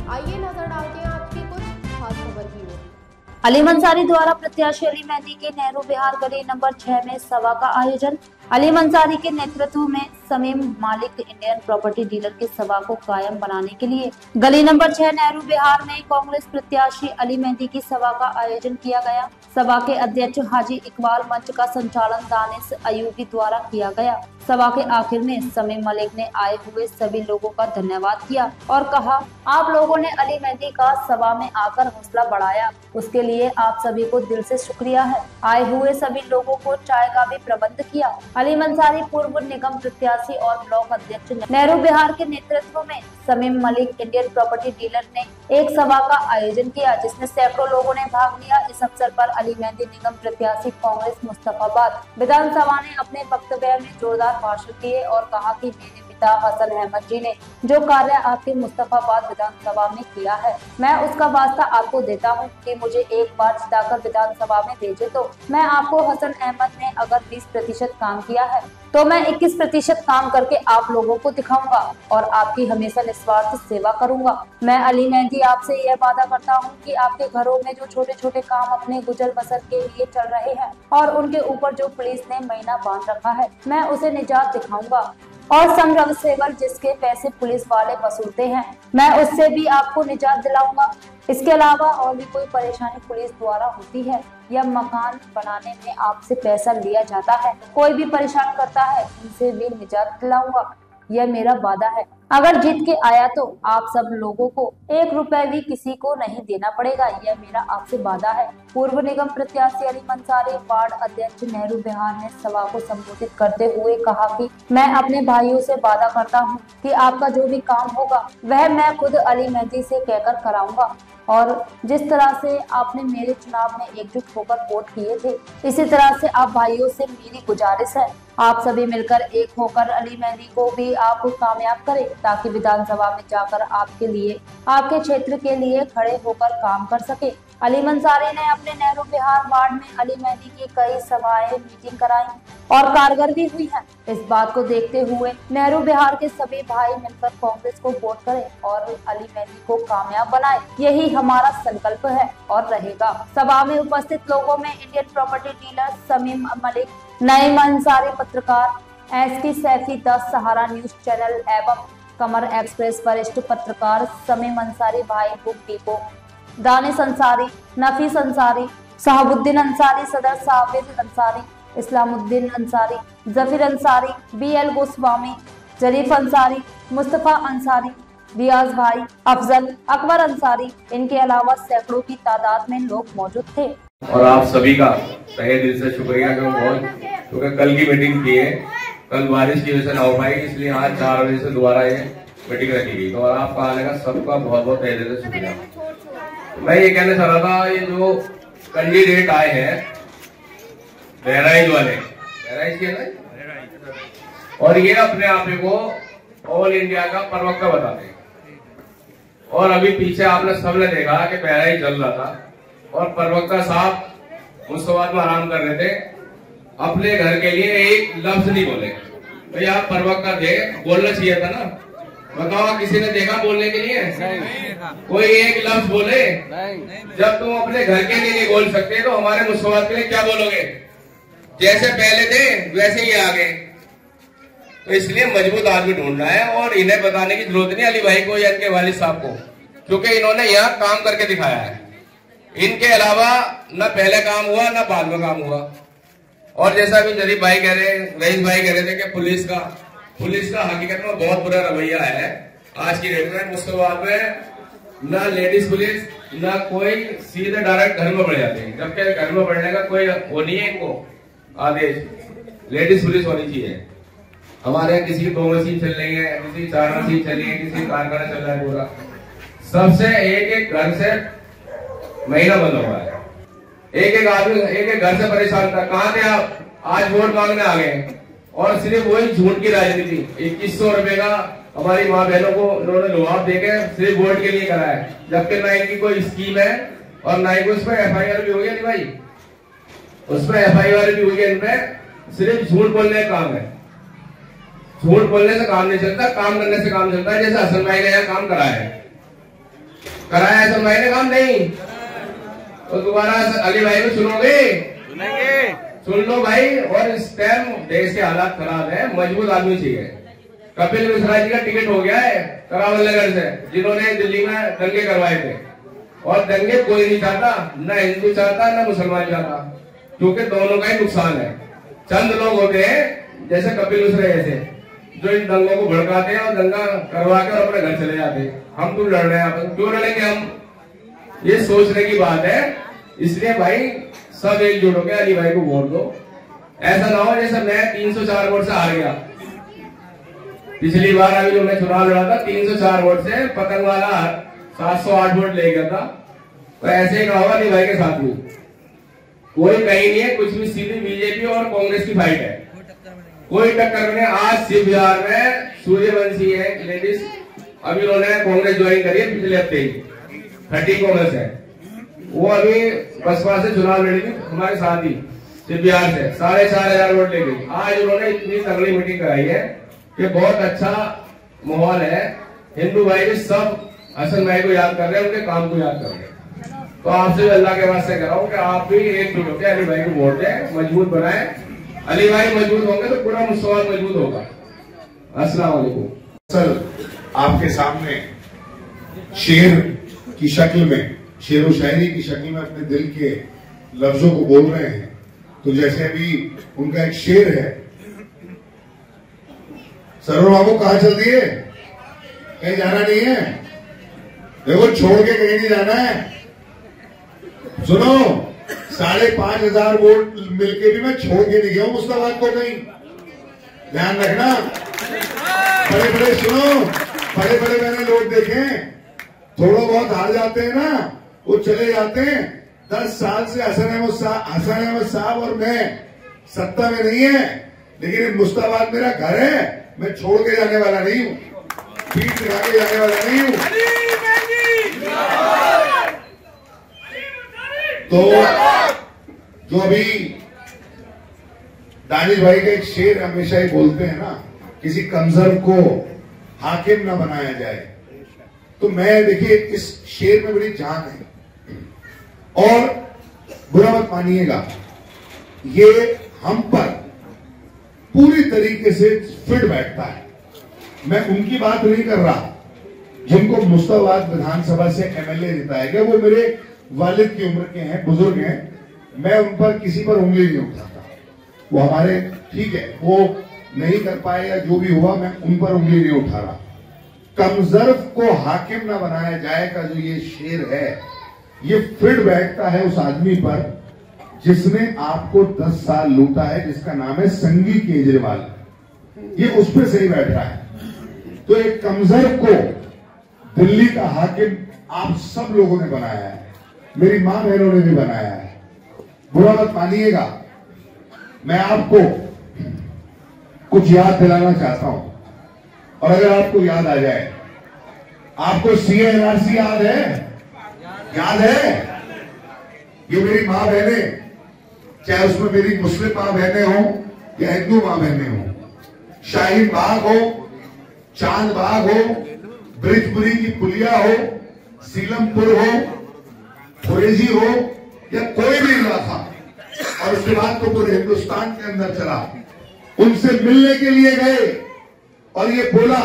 आइए नजर डालते हैं आज की कुछ खास खबर की ओर। अलीम अंसारी द्वारा प्रत्याशी अली मेहंदी के नेहरू बिहार गली नंबर 6 में सभा का आयोजन। अलीम अंसारी के नेतृत्व में समीम मालिक इंडियन प्रॉपर्टी डीलर की सभा को कायम बनाने के लिए गली नंबर 6 नेहरू बिहार में कांग्रेस प्रत्याशी अली मेहंदी की सभा का आयोजन किया गया। सभा के अध्यक्ष हाजी इकबाल मंच का संचालन दानिश अयूबी द्वारा किया गया। सभा के आखिर में समीम मलिक ने आए हुए सभी लोगों का धन्यवाद किया और कहा, आप लोगों ने अली मेहंदी का सभा में आकर हौसला बढ़ाया, उसके लिए आप सभी को दिल से शुक्रिया है। आए हुए सभी लोगों को चाय का भी प्रबंध किया। अलीम अंसारी पूर्व निगम प्रत्याशी और ब्लॉक अध्यक्ष नेहरू बिहार के नेतृत्व में Sameem Malik Indian property dealer ने एक सभा का आयोजन किया, जिसमें सैकड़ों लोगों ने भाग लिया। इस अवसर पर अली मेहंदी निगम प्रत्याशी कांग्रेस मुस्तफाबाद विधानसभा ने अपने वक्तव्य में जोरदार भाषण दिए और कहा कि मेरे पिता हसन अहमद जी ने जो कार्य आपके मुस्तफाबाद विधानसभा में किया है, मैं उसका वास्ता आपको देता हूं कि मुझे एक बार जिताकर विधानसभा में भेजे तो मैं आपको हसन अहमद ने अगर 20% काम किया है तो मैं 21% काम करके आप लोगों को दिखाऊंगा और आपकी हमेशा निस्वार्थ सेवा करूंगा। मैं अली मेहंदी आपसे यह वादा करता हूं कि आपके घरों में जो छोटे छोटे काम अपने गुजर बसर के लिए चल रहे हैं और उनके ऊपर जो पुलिस ने महीना बांध रखा है, मैं उसे निजात दिखाऊंगा और समरंग सेवर जिसके पैसे पुलिस वाले वसूलते हैं, मैं उससे भी आपको निजात दिलाऊंगा। इसके अलावा और भी कोई परेशानी पुलिस द्वारा होती है या मकान बनाने में आपसे पैसा लिया जाता है, कोई भी परेशान करता है, उनसे भी निजात दिलाऊंगा, यह मेरा वादा है। अगर जीत के आया तो आप सब लोगों को 1 रुपए भी किसी को नहीं देना पड़ेगा, यह मेरा आपसे वादा है। पूर्व निगम प्रत्याशी अलीम अंसारी वार्ड अध्यक्ष नेहरू बिहार ने सभा को संबोधित करते हुए कहा कि मैं अपने भाइयों से वादा करता हूं कि आपका जो भी काम होगा वह मैं खुद अली मेहंदी से कहकर कराऊंगा और जिस तरह से आपने मेरे चुनाव में एकजुट होकर वोट किए थे, इसी तरह से आप भाइयों से मेरी गुजारिश है, आप सभी मिलकर एक होकर अली मेहंदी को भी आप कामयाब करें ताकि विधानसभा में जाकर आपके लिए, आपके क्षेत्र के लिए खड़े होकर काम कर सके। अलीम अंसारी ने अपने नेहरू बिहार वार्ड में अली मेहंदी की कई सभाएं मीटिंग कराई और कारगर भी हुई हैं। इस बात को देखते हुए नेहरू बिहार के सभी भाई मिलकर कांग्रेस को वोट करें और अली मेहंदी को कामयाब बनाएं, यही हमारा संकल्प है और रहेगा। सभा में उपस्थित लोगों में Indian property dealer Sameem Malik, Naeem Ansari पत्रकार, एसपी सैफी 10 सहारा न्यूज चैनल एवं कमर एक्सप्रेस वरिष्ठ पत्रकार समीम अंसारी भाई बुक डिपो, दानिश अंसारी, नफीस अंसारी, शहाबुद्दीन अंसारी, सदर साबिर अंसारी, इस्लामुद्दीन अंसारी, जफीर अंसारी, बीएल गोस्वामी, जरीफ अंसारी, मुस्तफा अंसारी, रियाज भाई, अफजल, अकबर अंसारी, इनके अलावा सैकड़ों की तादाद में लोग मौजूद थे। और आप सभी का तहे दिल से शुक्रिया क्योंकि कल की मीटिंग की है, कल बारिश की वजह से ना हो पाई, इसलिए आज 4 बजे से दोबारा ये मीटिंग रखी गई। और आपका आने का सबका बहुत बहुत तहे दिल से शुक्रिया। मैं ये कहना चाह रहा था, ये जो कैंडिडेट आए हैं बहराइच वाले, बहराइच के ना, और ये अपने आप को ऑल इंडिया का प्रवक्ता बताते हैं। और अभी पीछे आपने सबने देखा कि बहराइच चल रहा था और प्रवक्ता साहब उस बात में आराम कर रहे थे, अपने घर के लिए एक लफ्ज नहीं बोले। तो आप प्रवक्ता थे, बोलना चाहिए था ना। बताओ, किसी ने देखा बोलने के लिए? कोई एक लफ्ज बोले? जब तुम अपने घर के लिए नहीं बोल सकते तो हमारे मुसलमान के लिए क्या बोलोगे? जैसे पहले थे वैसे ही आगे। तो इसलिए मजबूत आदमी ढूंढना है और इन्हें बताने की जरूरत नहीं अली भाई को या इनके वालिद साहब को, क्योंकि इन्होंने यहाँ काम करके दिखाया है। इनके अलावा न पहले काम हुआ न बाद में काम हुआ। और जैसा भी जरीफ भाई कह रहे, रईस भाई कह रहे थे कि पुलिस का हकीकत में बहुत बुरा रवैया है आज की डेट में। उसके बाद में न लेडीज पुलिस न कोई सीधे डायरेक्ट घर में बढ़ जाते हैं, जबकि घर में बढ़ने का कोई वो नहीं है इनको आदेश। लेडीज पुलिस होनी चाहिए। हमारे यहाँ किसी की 2 मशीन चल रही है, किसी 4 मशीन चल रही है, किसी कारखाना चल रहा है पूरा। सबसे एक घर से महीना बंद हुआ है। एक आदमी एक घर से परेशान था। कहाँ थे आप? आज वोट मांगने आ गए और सिर्फ वही झूठ की राजनीति। 2100 रुपए का हमारी माँ बहनों को उन्होंने लुभाव देके सिर्फ वोट के लिए करा है, जबकि ना इनकी कोई स्कीम है और ना ही उसमें FIR भी हो गया। नहीं भाई, उसमें FIR भी हुई है। इनमें सिर्फ झूठ बोलने का काम है। झूठ बोलने से काम नहीं चलता, काम करने से काम चलता है। जैसे हसन भाई ने यहाँ काम करा है, कराया हसन भाई ने काम नहीं, तो दोबारा अली भाई को सुनोगे? सुन लो भाई। और इस टाइम देश के हालात खराब है, मजबूत आदमी चाहिए। कपिल मिश्रा जी का टिकट हो गया है करावल नगर से, जिन्होंने दिल्ली में दंगे करवाए थे। और दंगे कोई नहीं चाहता, न हिंदू चाहता न मुसलमान चाहता, क्योंकि दोनों का ही नुकसान है। चंद लोग होते हैं जैसे कपिल मिश्रा जैसे, जो इन दंगों को भड़काते हैं और दंगा करवा कर अपने घर चले जाते हैं। हम तो लड़ रहे हैं, आप क्यों लड़ेंगे हम? ये सोचने की बात है। इसलिए भाई सब एकजुट होकर अली भाई को वोट दो। ऐसा ना हो जैसे मैं 304 वोट से हार गया पिछली बार। अभी जो मैं चुनाव लड़ा था 304 वोट से, पतंग वाला 708 वोट ले गया था। तो ऐसे ही होगा अली भाई के साथ भी। कोई कहीं नहीं है, कुछ भी सीधी बीजेपी और कांग्रेस की फाइट है, कोई टक्कर नहीं। आज शिव बिहार में सूर्यवंशी है लेडीज, अभी उन्होंने कांग्रेस ज्वाइन करी है पिछले हफ्ते ही, 30 कांग्रेस है। वो अभी बसपा से चुनाव लड़ी थी हमारे साथ ही शिव बिहार से, 4,500 वोट ले गई। आज उन्होंने इतनी तगड़ी मीटिंग कराई है कि बहुत अच्छा माहौल है। हिंदू भाई भी सब हसन भाई को याद कर रहे हैं, उनके काम को याद कर रहे हैं। तो आपसे अल्लाह के वास्ते कर रहा हूँ कि आप भी एकजुट होकर अली भाई को वोट दें, मजबूत बनाएं। अली भाई मजबूत होंगे तो पूरा मुसलमान मजबूत होगा। अस्सलाम वालेकुम। सर आपके सामने शेर की शक्ल में, शेर व शायरी की शक्ल में अपने दिल के लफ्जों को बोल रहे हैं। तो जैसे अभी उनका एक शेर है, सरोवर बाबू कहाँ चल दिए? कहीं जाना नहीं है? देखो छोड़ के कहीं नहीं जाना है। सुनो, 5,500 वोट मिलके भी मैं छोड़ के नहीं गया हूं मुस्ताबाद को कहीं। ध्यान रखना। बड़े बड़े सुनो, बड़े बड़े मैंने लोग देखे, थोड़ा बहुत हार जाते हैं ना, वो चले जाते हैं। 10 साल से हसन अहमद साहब और मैं सत्ता में नहीं है, लेकिन मुस्ताबाद मेरा घर है, मैं छोड़ के जाने वाला नहीं हूं, पीठ दिखा के जाने वाला नहीं हूं। तो जो अभी दानिश भाई का एक शेर हमेशा ही बोलते हैं ना, किसी कमजोर को हाकिम ना बनाया जाए। तो मैं देखिए इस शेर में बड़ी जान है। और बुरा मत मानिएगा, ये हम पर पूरी तरीके से फिट बैठता है। मैं उनकी बात नहीं कर रहा जिनको मुस्ताबाद विधानसभा से एमएलए जिताया गया, वो मेरे वालिद की उम्र के हैं, बुजुर्ग हैं। मैं उन पर किसी पर उंगली नहीं उठाता। वो हमारे ठीक है, वो नहीं कर पाए या जो भी हुआ, मैं उन पर उंगली नहीं उठा रहा। कमजोर को हाकिम ना बनाया जाए का जो ये शेर है, ये फिट बैठता है उस आदमी पर जिसने आपको 10 साल लूटा है, जिसका नाम है संगी केजरीवाल। ये उस पर सही बैठ रहा है। तो एक कमजोर को दिल्ली का हाकिम आप सब लोगों ने बनाया है, मेरी मां बहनों ने भी बनाया है। बुरा मत मानिएगा। मैं आपको कुछ याद दिलाना चाहता हूं, और अगर आपको याद आ जाए, आपको सीए एनआरसी याद है? याद है? ये मेरी मां बहनें, चाहे उसमें मेरी मुस्लिम मां बहनें हो या हिंदू मां बहनें हो, शाहीन बाग हो, चांद बाग हो, ब्रिजपुरी की पुलिया हो, सीलमपुर हो, खुरेजी हो, या कोई भी इलाका, और उसके बाद तो पूरे हिंदुस्तान के अंदर चला, उनसे मिलने के लिए गए और ये बोला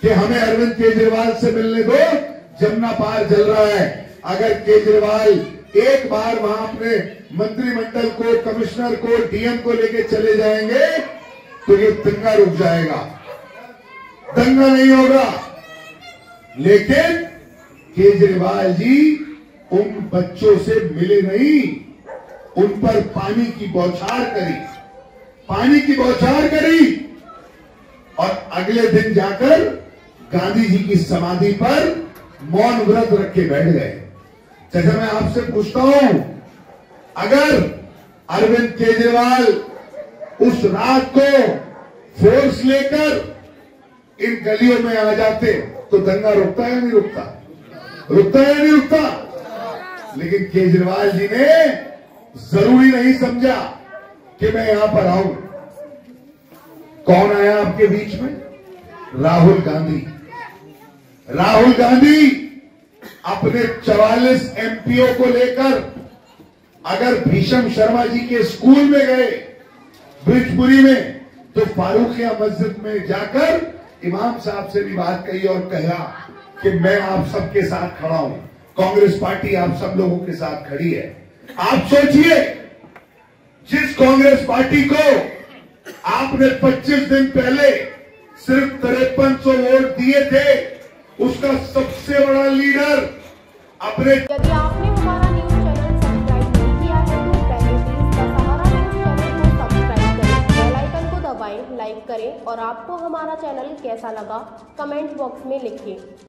कि हमें अरविंद केजरीवाल से मिलने दो, जमुना पार जल रहा है। अगर केजरीवाल एक बार वहां अपने मंत्रिमंडल को, कमिश्नर को, डीएम को लेके चले जाएंगे तो ये दंगा रुक जाएगा, दंगा नहीं होगा। लेकिन केजरीवाल जी उन बच्चों से मिले नहीं, उन पर पानी की बौछार करी, पानी की बौछार करी, और अगले दिन जाकर गांधी जी की समाधि पर मौन व्रत रख के बैठ गए। जैसे मैं आपसे पूछता हूं, अगर अरविंद केजरीवाल उस रात को फोर्स लेकर इन गलियों में आ जाते तो दंगा रुकता है नहीं रुकता? रुकता है नहीं रुकता? लेकिन केजरीवाल जी ने जरूरी नहीं समझा कि मैं यहां पर आऊं। कौन आया आपके बीच में? राहुल गांधी। राहुल गांधी अपने 44 एमपीओ को लेकर अगर भीषम शर्मा जी के स्कूल में गए ब्रिजपुरी में, तो फारूकिया मस्जिद में जाकर इमाम साहब से भी बात कही और कहा कि मैं आप सबके साथ खड़ा हूं, कांग्रेस पार्टी आप सब लोगों के साथ खड़ी है। आप सोचिए, जिस कांग्रेस पार्टी को आपने 25 दिन पहले सिर्फ 5300 वोट दिए थे, उसका सबसे बड़ा लीडर अपने। यदि आपने हमारा न्यूज चैनल सब्सक्राइब नहीं किया है तो पहले please the Sahara news channel को सब्सक्राइब करें, बेल आइकन को दबाएं, लाइक करें और आपको हमारा चैनल कैसा लगा कमेंट बॉक्स में लिखें।